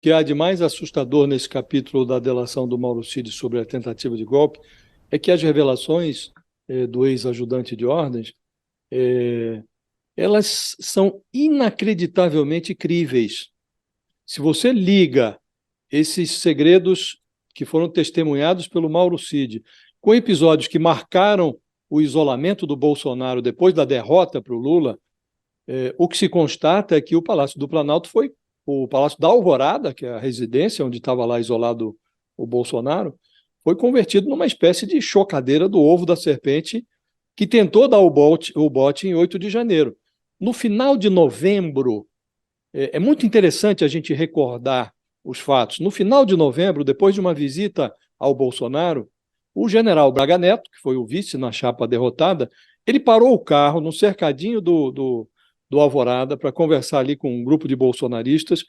que há de mais assustador nesse capítulo da delação do Mauro Cid sobre a tentativa de golpe é que as revelações do ex-ajudante de ordens, elas são inacreditavelmente críveis. Se você liga esses segredos que foram testemunhados pelo Mauro Cid com episódios que marcaram o isolamento do Bolsonaro depois da derrota para o Lula, o que se constata é que o Palácio do Planalto foi o Palácio da Alvorada, que é a residência onde estava lá isolado o Bolsonaro, foi convertido numa espécie de chocadeira do ovo da serpente que tentou dar o bote em 8 de janeiro. No final de novembro, é muito interessante a gente recordar os fatos. No final de novembro, depois de uma visita ao Bolsonaro, o general Braga Neto, que foi o vice na chapa derrotada, ele parou o carro no cercadinho do Alvorada para conversar ali com um grupo de bolsonaristas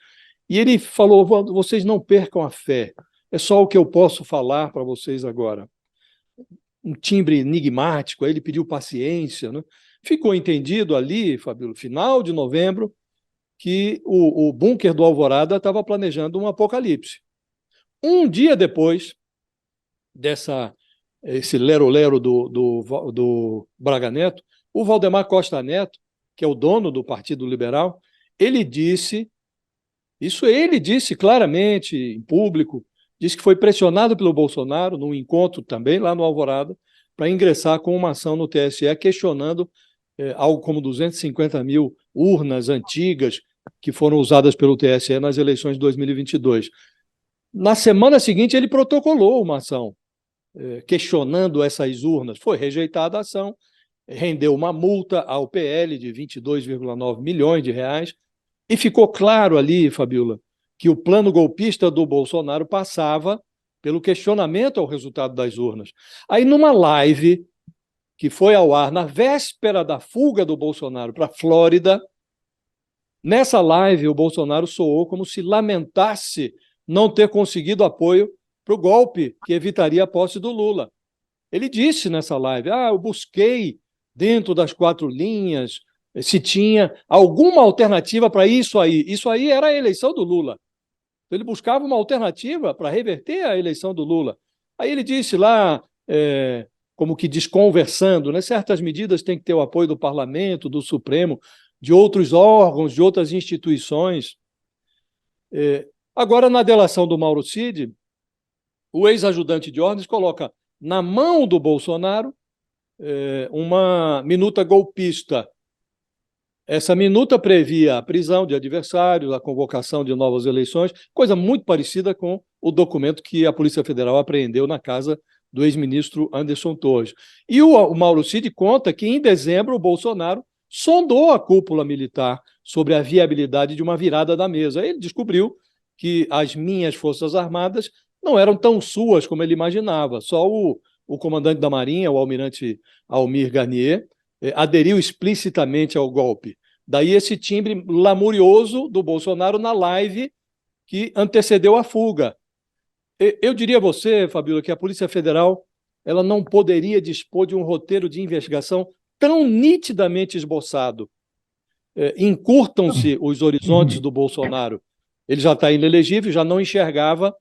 e ele falou: vocês não percam a fé, é só o que eu posso falar para vocês agora. Um timbre enigmático, aí ele pediu paciência, né? Ficou entendido ali, Fabíola, final de novembro, que o bunker do Alvorada estava planejando um apocalipse. Um dia depois esse lero-lero do Braga Neto, o Valdemar Costa Neto, que é o dono do Partido Liberal, ele disse, isso ele disse claramente em público, disse que foi pressionado pelo Bolsonaro, num encontro também lá no Alvorada, para ingressar com uma ação no TSE questionando algo como 250 mil urnas antigas que foram usadas pelo TSE nas eleições de 2022. Na semana seguinte, ele protocolou uma ação questionando essas urnas. Foi rejeitada a ação, rendeu uma multa ao PL de 22,9 milhões de reais, e ficou claro ali, Fabiola, que o plano golpista do Bolsonaro passava pelo questionamento ao resultado das urnas. Aí, numa live que foi ao ar na véspera da fuga do Bolsonaro para a Flórida, nessa live o Bolsonaro soou como se lamentasse não ter conseguido apoio para o golpe que evitaria a posse do Lula. Ele disse nessa live: eu busquei dentro das 4 linhas se tinha alguma alternativa para isso aí. Isso aí era a eleição do Lula. Ele buscava uma alternativa para reverter a eleição do Lula. Aí ele disse lá, como que desconversando, né, certas medidas têm que ter o apoio do Parlamento, do Supremo, de outros órgãos, de outras instituições. Agora, na delação do Mauro Cid, o ex-ajudante de ordens coloca na mão do Bolsonaro uma minuta golpista. Essa minuta previa a prisão de adversários, a convocação de novas eleições, coisa muito parecida com o documento que a Polícia Federal apreendeu na casa do ex-ministro Anderson Torres. E o Mauro Cid conta que, em dezembro, o Bolsonaro sondou a cúpula militar sobre a viabilidade de uma virada da mesa. Ele descobriu que as minhas Forças Armadas não eram tão suas como ele imaginava. Só o comandante da Marinha, o almirante Almir Garnier, aderiu explicitamente ao golpe. Daí esse timbre lamurioso do Bolsonaro na live que antecedeu a fuga. Eu diria a você, Fabíola, que a Polícia Federal ela não poderia dispor de um roteiro de investigação tão nitidamente esboçado. Encurtam-se os horizontes do Bolsonaro. Ele já está inelegível, já não enxergava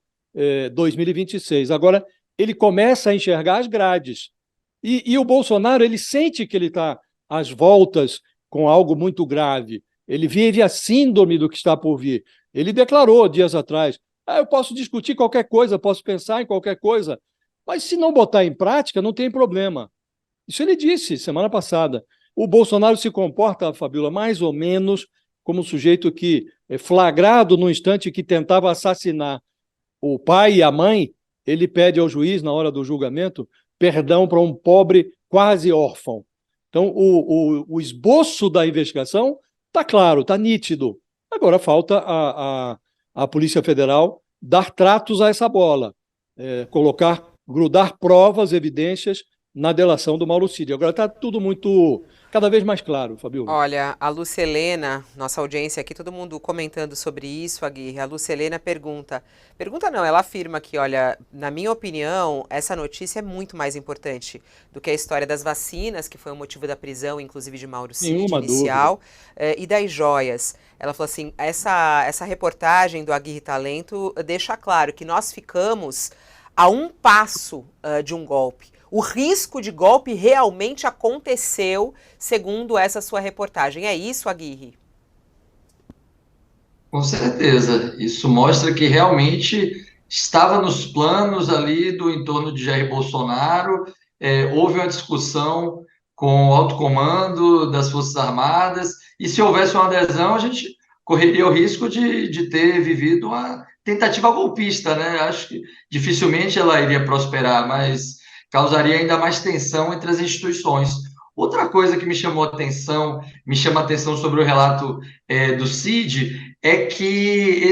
2026. Agora, ele começa a enxergar as grades. E o Bolsonaro, ele sente que ele está às voltas com algo muito grave. Ele vive a síndrome do que está por vir. Ele declarou dias atrás: eu posso discutir qualquer coisa, posso pensar em qualquer coisa, mas se não botar em prática, não tem problema. Isso ele disse semana passada. O Bolsonaro se comporta, Fabíola, mais ou menos como um sujeito que, flagrado no instante que tentava assassinar o pai e a mãe, ele pede ao juiz, na hora do julgamento, perdão para um pobre quase órfão. Então, o esboço da investigação está claro, está nítido. Agora falta a Polícia Federal dar tratos a essa bola, grudar provas, evidências na delação do Mauro Cid. Agora está tudo muito, cada vez mais claro, Fabiola. Olha, a Lucelena, nossa audiência aqui, todo mundo comentando sobre isso, Aguirre. A Lucelena pergunta não, ela afirma que, olha, na minha opinião, essa notícia é muito mais importante do que a história das vacinas, que foi o motivo da prisão, inclusive de Mauro Cid, Nenhuma dúvida. inicial, e das joias. Ela falou assim, essa reportagem do Aguirre Talento deixa claro que nós ficamos a um passo de um golpe. O risco de golpe realmente aconteceu, segundo essa sua reportagem. É isso, Aguirre? Com certeza, isso mostra que realmente estava nos planos ali do entorno de Jair Bolsonaro. Houve uma discussão com o alto comando das Forças Armadas, e se houvesse uma adesão, a gente correria o risco de ter vivido uma tentativa golpista, né? Acho que dificilmente ela iria prosperar, mas causaria ainda mais tensão entre as instituições. Outra coisa que me chama a atenção sobre o relato do CID, é que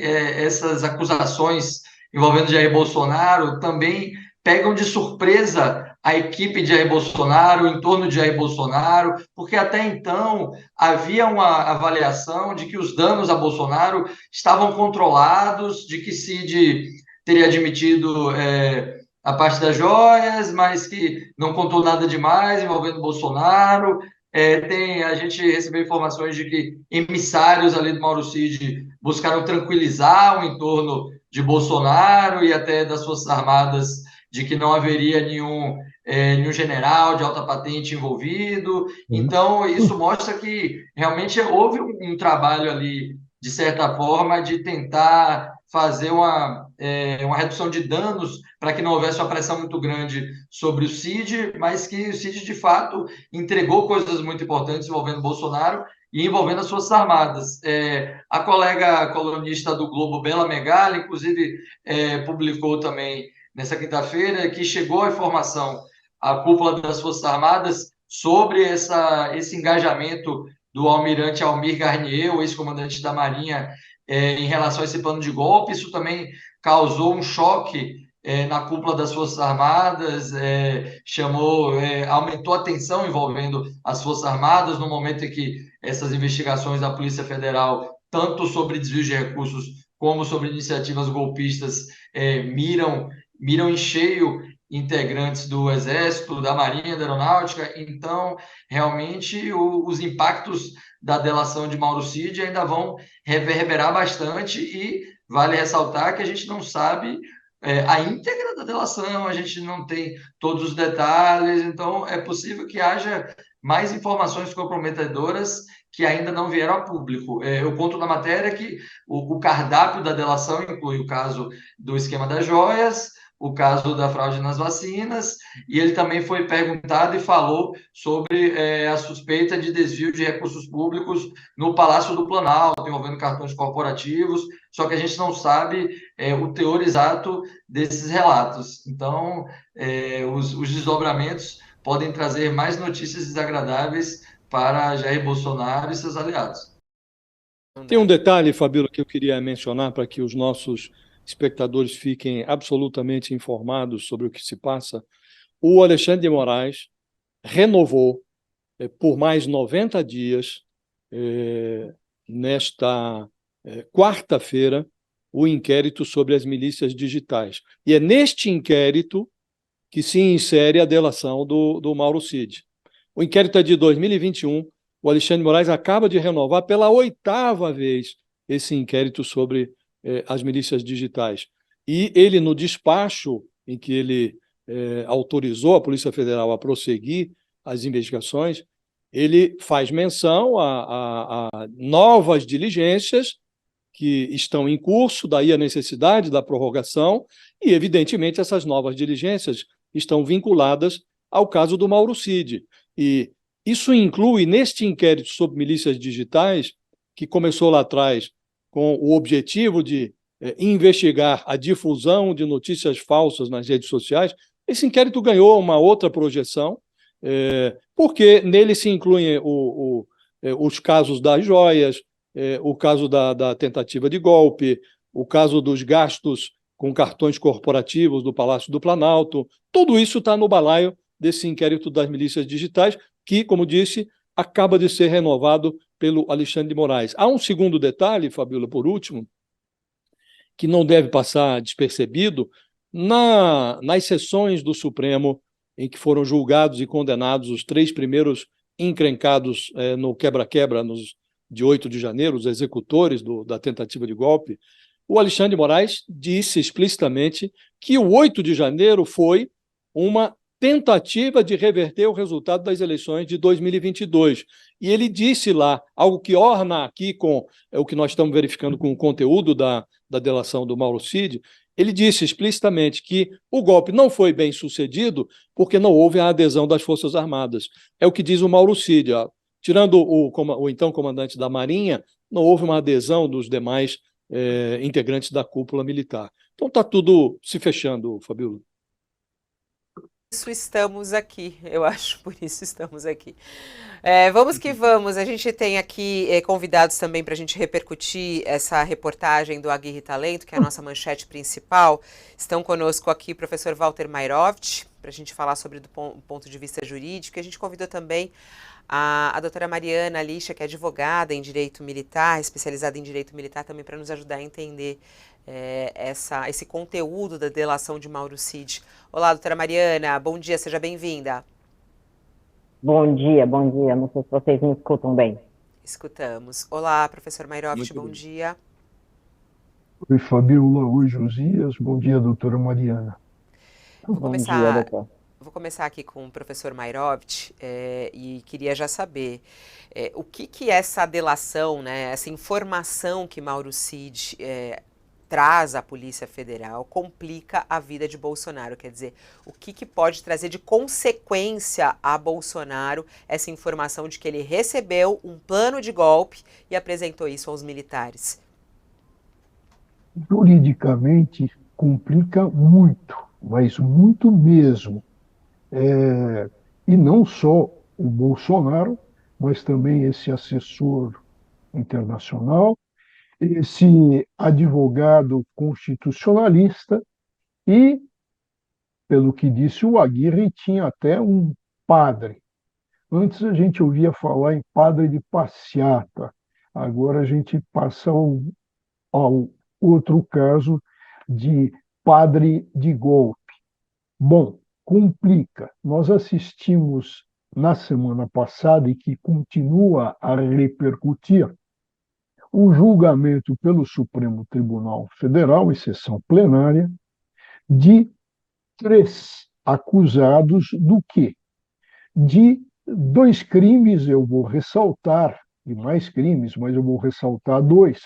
essas acusações envolvendo Jair Bolsonaro também pegam de surpresa a equipe de Jair Bolsonaro, em torno de Jair Bolsonaro, porque até então havia uma avaliação de que os danos a Bolsonaro estavam controlados, de que Cid teria admitido a parte das joias, mas que não contou nada demais envolvendo Bolsonaro. A gente recebeu informações de que emissários ali do Mauro Cid buscaram tranquilizar o entorno de Bolsonaro e até das Forças Armadas, de que não haveria nenhum general de alta patente envolvido. Então, isso mostra que realmente houve um trabalho ali, de certa forma, de tentar fazer uma redução de danos para que não houvesse uma pressão muito grande sobre o Cid, mas que o Cid, de fato, entregou coisas muito importantes envolvendo Bolsonaro e envolvendo as Forças Armadas. A colega colunista do Globo, Bela Megali, inclusive, publicou também nessa quinta-feira que chegou a informação à cúpula das Forças Armadas sobre esse engajamento do almirante Almir Garnier, o ex-comandante da Marinha, em relação a esse plano de golpe. Isso também causou um choque na cúpula das Forças Armadas, aumentou a tensão envolvendo as Forças Armadas no momento em que essas investigações da Polícia Federal, tanto sobre desvio de recursos como sobre iniciativas golpistas, miram em cheio integrantes do Exército, da Marinha, da Aeronáutica. Então, realmente, os impactos da delação de Mauro Cid ainda vão reverberar bastante, e vale ressaltar que a gente não sabe a íntegra da delação, a gente não tem todos os detalhes, então é possível que haja mais informações comprometedoras que ainda não vieram a público. Eu conto na matéria que o cardápio da delação inclui o caso do esquema das joias, o caso da fraude nas vacinas, e ele também foi perguntado e falou sobre a suspeita de desvio de recursos públicos no Palácio do Planalto, envolvendo cartões corporativos, só que a gente não sabe o teor exato desses relatos. Então, os desdobramentos podem trazer mais notícias desagradáveis para Jair Bolsonaro e seus aliados. Tem um detalhe, Fabíola, que eu queria mencionar para que os nossos espectadores fiquem absolutamente informados sobre o que se passa. O Alexandre de Moraes renovou por mais 90 dias, nesta quarta-feira, o inquérito sobre as milícias digitais. E é neste inquérito que se insere a delação do Mauro Cid. O inquérito é de 2021, o Alexandre de Moraes acaba de renovar pela 8ª vez esse inquérito sobre as milícias digitais. E ele, no despacho em que ele autorizou a Polícia Federal a prosseguir as investigações, ele faz menção a novas diligências que estão em curso, daí a necessidade da prorrogação, e, evidentemente, essas novas diligências estão vinculadas ao caso do Mauro Cid. E isso inclui, neste inquérito sobre milícias digitais, que começou lá atrás com o objetivo de investigar a difusão de notícias falsas nas redes sociais, esse inquérito ganhou uma outra projeção, porque nele se incluem os casos das joias, o caso da tentativa de golpe, o caso dos gastos com cartões corporativos do Palácio do Planalto. Tudo isso está no balaio desse inquérito das milícias digitais, que, como disse, acaba de ser renovado pelo Alexandre de Moraes. Há um segundo detalhe, Fabíola, por último, que não deve passar despercebido. Nas sessões do Supremo em que foram julgados e condenados os 3 primeiros encrencados no quebra-quebra de 8 de janeiro, os executores da tentativa de golpe, o Alexandre de Moraes disse explicitamente que o 8 de janeiro foi uma tentativa de reverter o resultado das eleições de 2022. E ele disse lá, algo que orna aqui com o que nós estamos verificando com o conteúdo da delação do Mauro Cid, ele disse explicitamente que o golpe não foi bem sucedido porque não houve a adesão das Forças Armadas. É o que diz o Mauro Cid. Ó. Tirando o então comandante da Marinha, não houve uma adesão dos demais integrantes da cúpula militar. Então está tudo se fechando, Fabíola. Isso estamos aqui, eu acho, por isso estamos aqui. Vamos que vamos, a gente tem aqui convidados também para a gente repercutir essa reportagem do Aguirre Talento, que é a nossa manchete principal. Estão conosco aqui o professor Walter Mairovich, para a gente falar sobre do ponto de vista jurídico. A gente convidou também a doutora Mariana Lixa, que é advogada em direito militar, especializada em direito militar, também para nos ajudar a entender esse conteúdo da delação de Mauro Cid. Olá, doutora Mariana, bom dia, seja bem-vinda. Bom dia, não sei se vocês me escutam bem. Escutamos. Olá, professor Mairovich, bom dia. Oi, Fabíola, oi, Josias, bom dia, doutora Mariana. Bom dia, doutor. Vou começar aqui com o professor Mairovich e queria já saber o que essa delação, né, essa informação que Mauro Cid traz à Polícia Federal complica a vida de Bolsonaro, quer dizer, o que pode trazer de consequência a Bolsonaro essa informação de que ele recebeu um plano de golpe e apresentou isso aos militares? Juridicamente, complica muito, mas muito mesmo. E não só o Bolsonaro, mas também esse assessor internacional, esse advogado constitucionalista e, pelo que disse o Aguirre, tinha até um padre. Antes a gente ouvia falar em padre de passeata, agora a gente passa ao outro caso de padre de golpe. Bom, complica. Nós assistimos na semana passada e que continua a repercutir o julgamento pelo Supremo Tribunal Federal, em sessão plenária, de 3 acusados do quê? De 2 crimes, eu vou ressaltar, e mais crimes, mas eu vou ressaltar 2,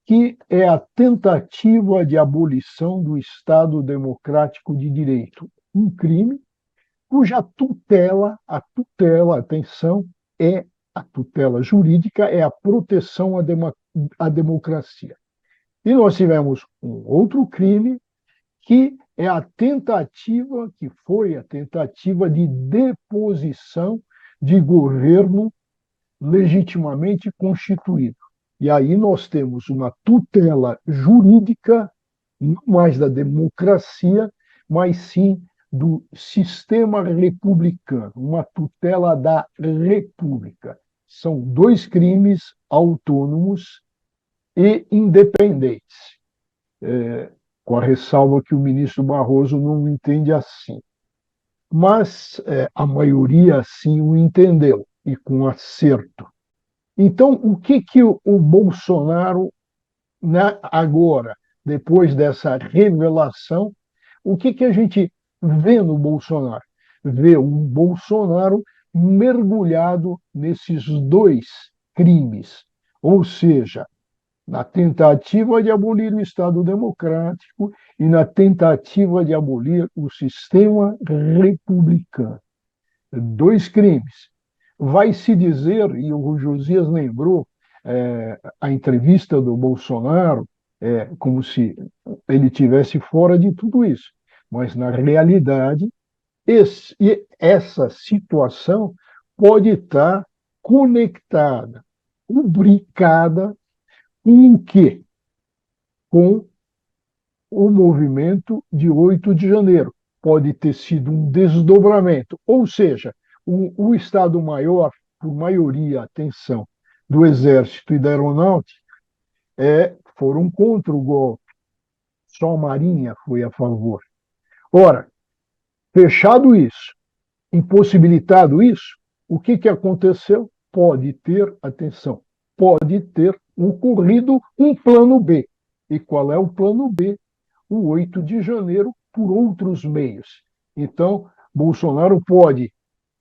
que é a tentativa de abolição do Estado Democrático de Direito. Um crime cuja tutela, atenção, a tutela jurídica é a proteção à democracia. E nós tivemos um outro crime que é foi a tentativa de deposição de governo legitimamente constituído. E aí nós temos uma tutela jurídica, não mais da democracia, mas sim do sistema republicano, uma tutela da República. São 2 crimes autônomos e independentes, com a ressalva que o ministro Barroso não entende assim. Mas a maioria, sim, o entendeu, e com acerto. Então, o que o Bolsonaro, agora, depois dessa revelação, o que a gente vê no Bolsonaro? Vê um Bolsonaro mergulhado nesses 2 crimes, ou seja, na tentativa de abolir o Estado Democrático e na tentativa de abolir o sistema republicano. 2 crimes. Vai se dizer, e o Josias lembrou a entrevista do Bolsonaro, como se ele tivesse fora de tudo isso. Mas, na realidade, essa situação pode estar conectada, rubricada com o quê? Com o movimento de 8 de janeiro, pode ter sido um desdobramento, ou seja, o Estado-Maior, por maioria, atenção, do Exército e da Aeronáutica, foram contra o golpe, só a Marinha foi a favor. Ora, fechado isso, impossibilitado isso, o que aconteceu? Pode ter, atenção, pode ter ocorrido um plano B. E qual é o plano B? O 8 de janeiro, por outros meios. Então, Bolsonaro pode,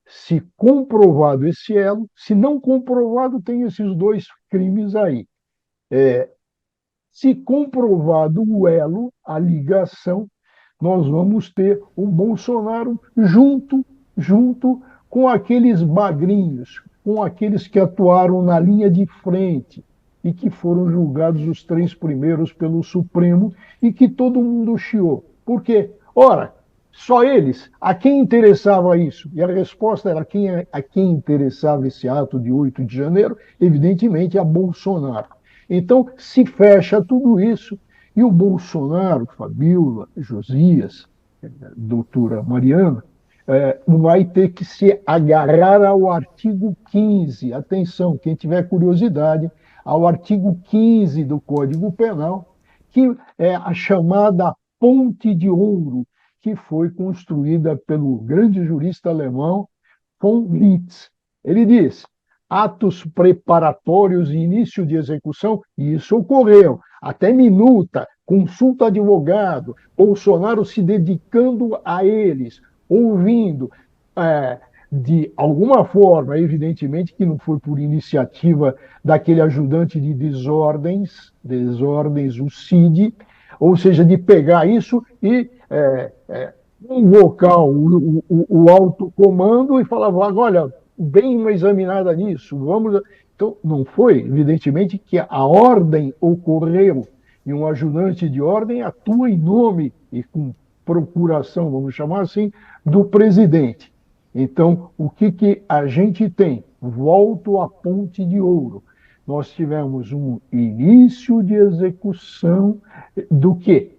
se comprovado esse elo, se não comprovado, tem esses dois crimes aí. Se comprovado o elo, a ligação, nós vamos ter o Bolsonaro junto com aqueles magrinhos, com aqueles que atuaram na linha de frente e que foram julgados os 3 primeiros pelo Supremo e que todo mundo chiou. Por quê? Ora, só eles. A quem interessava isso? E a resposta era a quem interessava esse ato de 8 de janeiro? Evidentemente, a Bolsonaro. Então, se fecha tudo isso e o Bolsonaro, Fabíola, Josias, doutora Mariana, vai ter que se agarrar ao artigo 15. Atenção, quem tiver curiosidade, ao artigo 15 do Código Penal, que é a chamada Ponte de Ouro, que foi construída pelo grande jurista alemão von Litz. Ele diz: atos preparatórios e início de execução, e isso ocorreu, até minuta, consulta advogado, Bolsonaro se dedicando a eles, ouvindo, de alguma forma, evidentemente que não foi por iniciativa daquele ajudante de desordens, o CID, ou seja, de pegar isso e invocar o alto comando e falar, olha, bem uma examinada nisso, vamos... Então, não foi, evidentemente, que a ordem ocorreu e um ajudante de ordem atua em nome e com procuração, vamos chamar assim, do presidente. Então, o que a gente tem? Volto à Ponte de Ouro. Nós tivemos um início de execução do quê?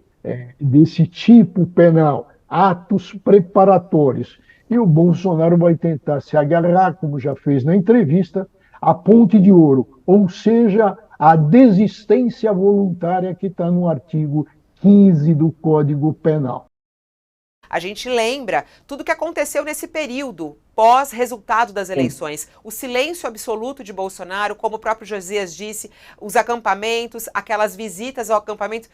Desse tipo penal, atos preparatórios. E o Bolsonaro vai tentar se agarrar, como já fez na entrevista, à Ponte de Ouro, ou seja, a desistência voluntária que está no artigo 15 do Código Penal. A gente lembra tudo que aconteceu nesse período pós-resultado das eleições. O silêncio absoluto de Bolsonaro, como o próprio Josias disse, os acampamentos, aquelas visitas ao acampamento,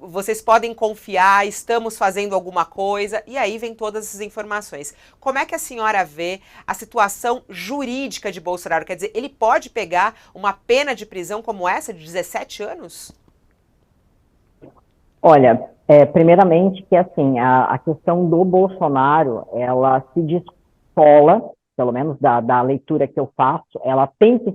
vocês podem confiar, estamos fazendo alguma coisa, e aí vem todas essas informações. Como é que a senhora vê a situação jurídica de Bolsonaro? Quer dizer, ele pode pegar uma pena de prisão como essa, de 17 anos? Olha, primeiramente que assim, a questão do Bolsonaro, ela se descola, pelo menos da leitura que eu faço, ela tem que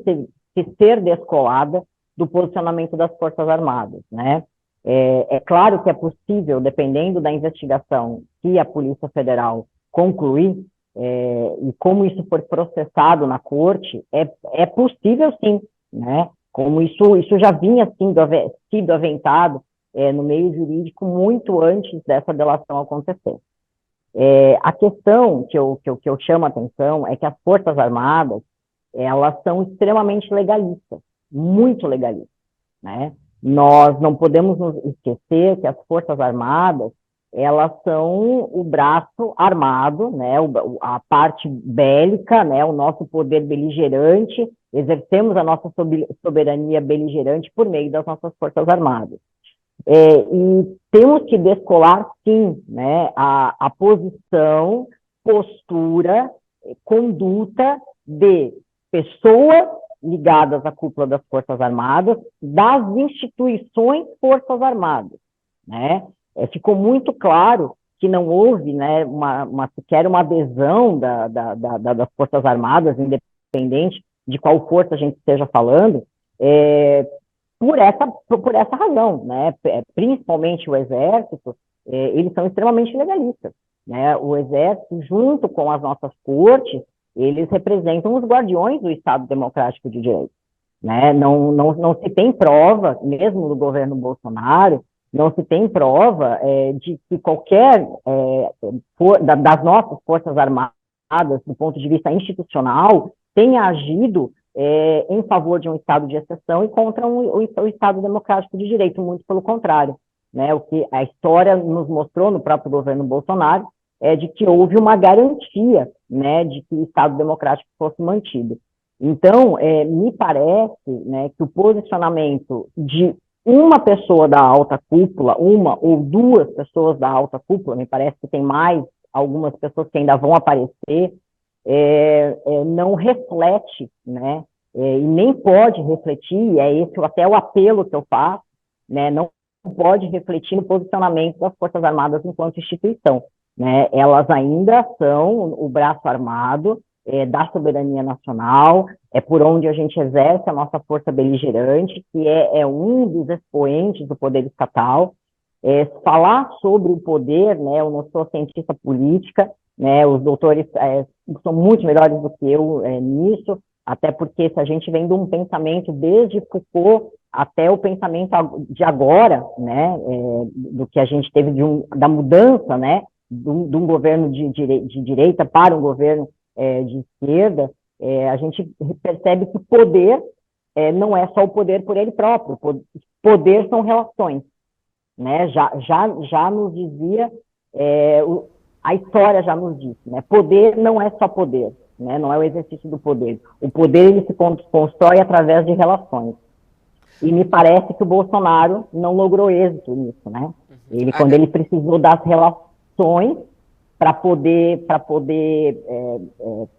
ser descolada do posicionamento das Forças Armadas, né? É claro que é possível, dependendo da investigação que a Polícia Federal concluir, e como isso for processado na corte, é possível sim, né? Como isso já vinha sido aventado no meio jurídico muito antes dessa delação acontecer. A questão que eu chamo a atenção é que as Forças Armadas, elas são extremamente legalistas, muito legalistas, né? Nós não podemos nos esquecer que as Forças Armadas, elas são o braço armado, né? A parte bélica, né? O nosso poder beligerante, exercemos a nossa soberania beligerante por meio das nossas Forças Armadas. E temos que descolar, sim, né, a posição, postura, conduta de pessoas ligadas à cúpula das Forças Armadas, das instituições Forças Armadas, né? Ficou muito claro que não houve, né, sequer uma adesão das Forças Armadas, independente de qual força a gente esteja falando, por essa razão, né? Principalmente o Exército, eles são extremamente legalistas, né? O Exército, junto com as nossas cortes, eles representam os guardiões do Estado Democrático de Direito, né? Não se tem prova, mesmo do governo Bolsonaro, Não se tem prova de que qualquer das nossas Forças Armadas, do ponto de vista institucional, tenha agido em favor de um Estado de exceção e contra o Estado democrático de direito, muito pelo contrário. Né? O que a história nos mostrou no próprio governo Bolsonaro é de que houve uma garantia, né, de que o Estado democrático fosse mantido. Então, me parece, né, que o posicionamento de uma pessoa da alta cúpula, uma ou duas pessoas da alta cúpula, me parece que tem mais algumas pessoas que ainda vão aparecer, não reflete, né, e nem pode refletir, esse até o apelo que eu faço, né, não pode refletir no posicionamento das Forças Armadas enquanto instituição. Né? Elas ainda são o braço armado da soberania nacional, é por onde a gente exerce a nossa força beligerante, que é um dos expoentes do poder estatal. Falar sobre o poder, né, eu não sou cientista política, né, os doutores são muito melhores do que eu nisso, até porque se a gente vem de um pensamento desde Foucault até o pensamento de agora, né, do que a gente teve da mudança, né, de um governo de direita para um governo de esquerda, a gente percebe que poder não é só o poder por ele próprio, poder são relações, né? Já nos dizia, a história já nos disse, né? Poder não é só poder, né? Não é o exercício do poder. O poder ele se constrói através de relações. E me parece que o Bolsonaro não logrou êxito nisso, né? Quando ele precisou das relações para poder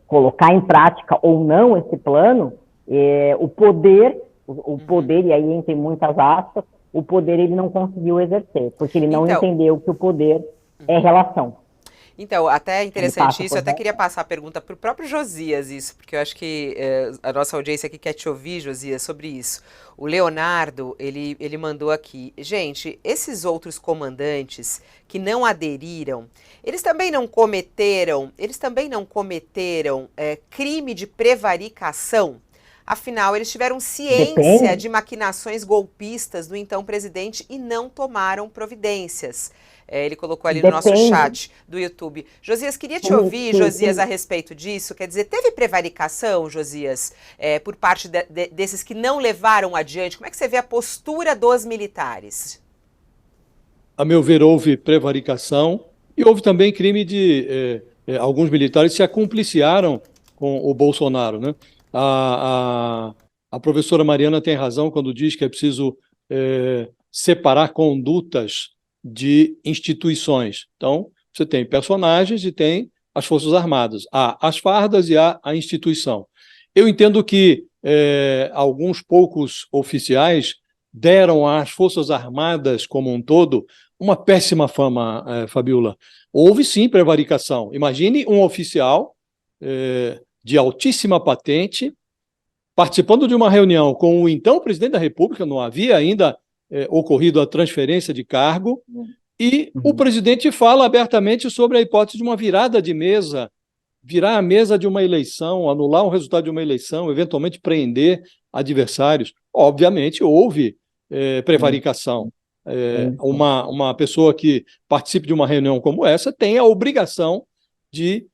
colocar em prática ou não esse plano, o poder, e aí entre muitas aspas, o poder ele não conseguiu exercer, porque ele não entendeu que o poder é relação. Então, até interessante isso, eu até queria passar a pergunta para o próprio Josias isso, porque eu acho que a nossa audiência aqui quer te ouvir, Josias, sobre isso. O Leonardo, ele mandou aqui, gente, esses outros comandantes que não aderiram, eles também não cometeram crime de prevaricação? Afinal, eles tiveram ciência de maquinações golpistas do então presidente e não tomaram providências. Ele colocou ali no nosso chat do YouTube. Josias, queria te ouvir, Josias, a respeito disso. Quer dizer, teve prevaricação, Josias, por parte desses que não levaram adiante? Como é que você vê a postura dos militares? A meu ver, houve prevaricação e houve também crime de... alguns militares se acumpliciaram com o Bolsonaro, né? A professora Mariana tem razão quando diz que é preciso separar condutas de instituições. Então, você tem personagens e tem as Forças Armadas. Há as fardas e há a instituição. Eu entendo que alguns poucos oficiais deram às Forças Armadas como um todo uma péssima fama, Fabiola. Houve sim prevaricação. Imagine um oficial de altíssima patente participando de uma reunião com o então presidente da República, não havia ainda ocorrido a transferência de cargo, e o presidente fala abertamente sobre a hipótese de uma virada de mesa, virar a mesa de uma eleição, anular o resultado de uma eleição, eventualmente prender adversários. Obviamente, houve prevaricação. Uma pessoa que participe de uma reunião como essa tem a obrigação de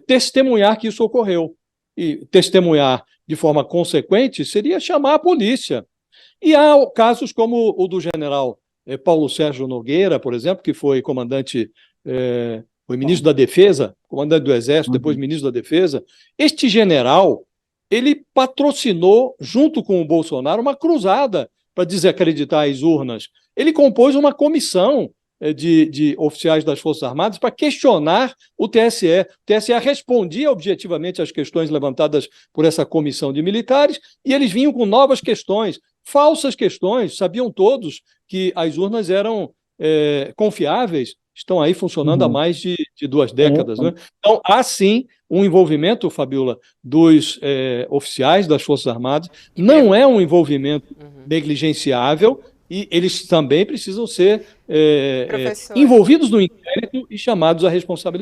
testemunhar que isso ocorreu. E testemunhar de forma consequente seria chamar a polícia. E há casos como o do general Paulo Sérgio Nogueira, por exemplo, que foi comandante, foi ministro da Defesa, comandante do Exército, depois ministro da Defesa. Este general, ele patrocinou, junto com o Bolsonaro, uma cruzada para desacreditar as urnas. Ele compôs uma comissão de oficiais das Forças Armadas para questionar o TSE. O TSE respondia objetivamente às questões levantadas por essa comissão de militares e eles vinham com novas questões, falsas questões, sabiam todos que as urnas eram confiáveis, estão aí funcionando há mais de 2 décadas. Né? Então, há sim um envolvimento, Fabiola, dos oficiais das Forças Armadas, não é um envolvimento negligenciável, e eles também precisam ser envolvidos no inquérito e chamados à responsabilidade.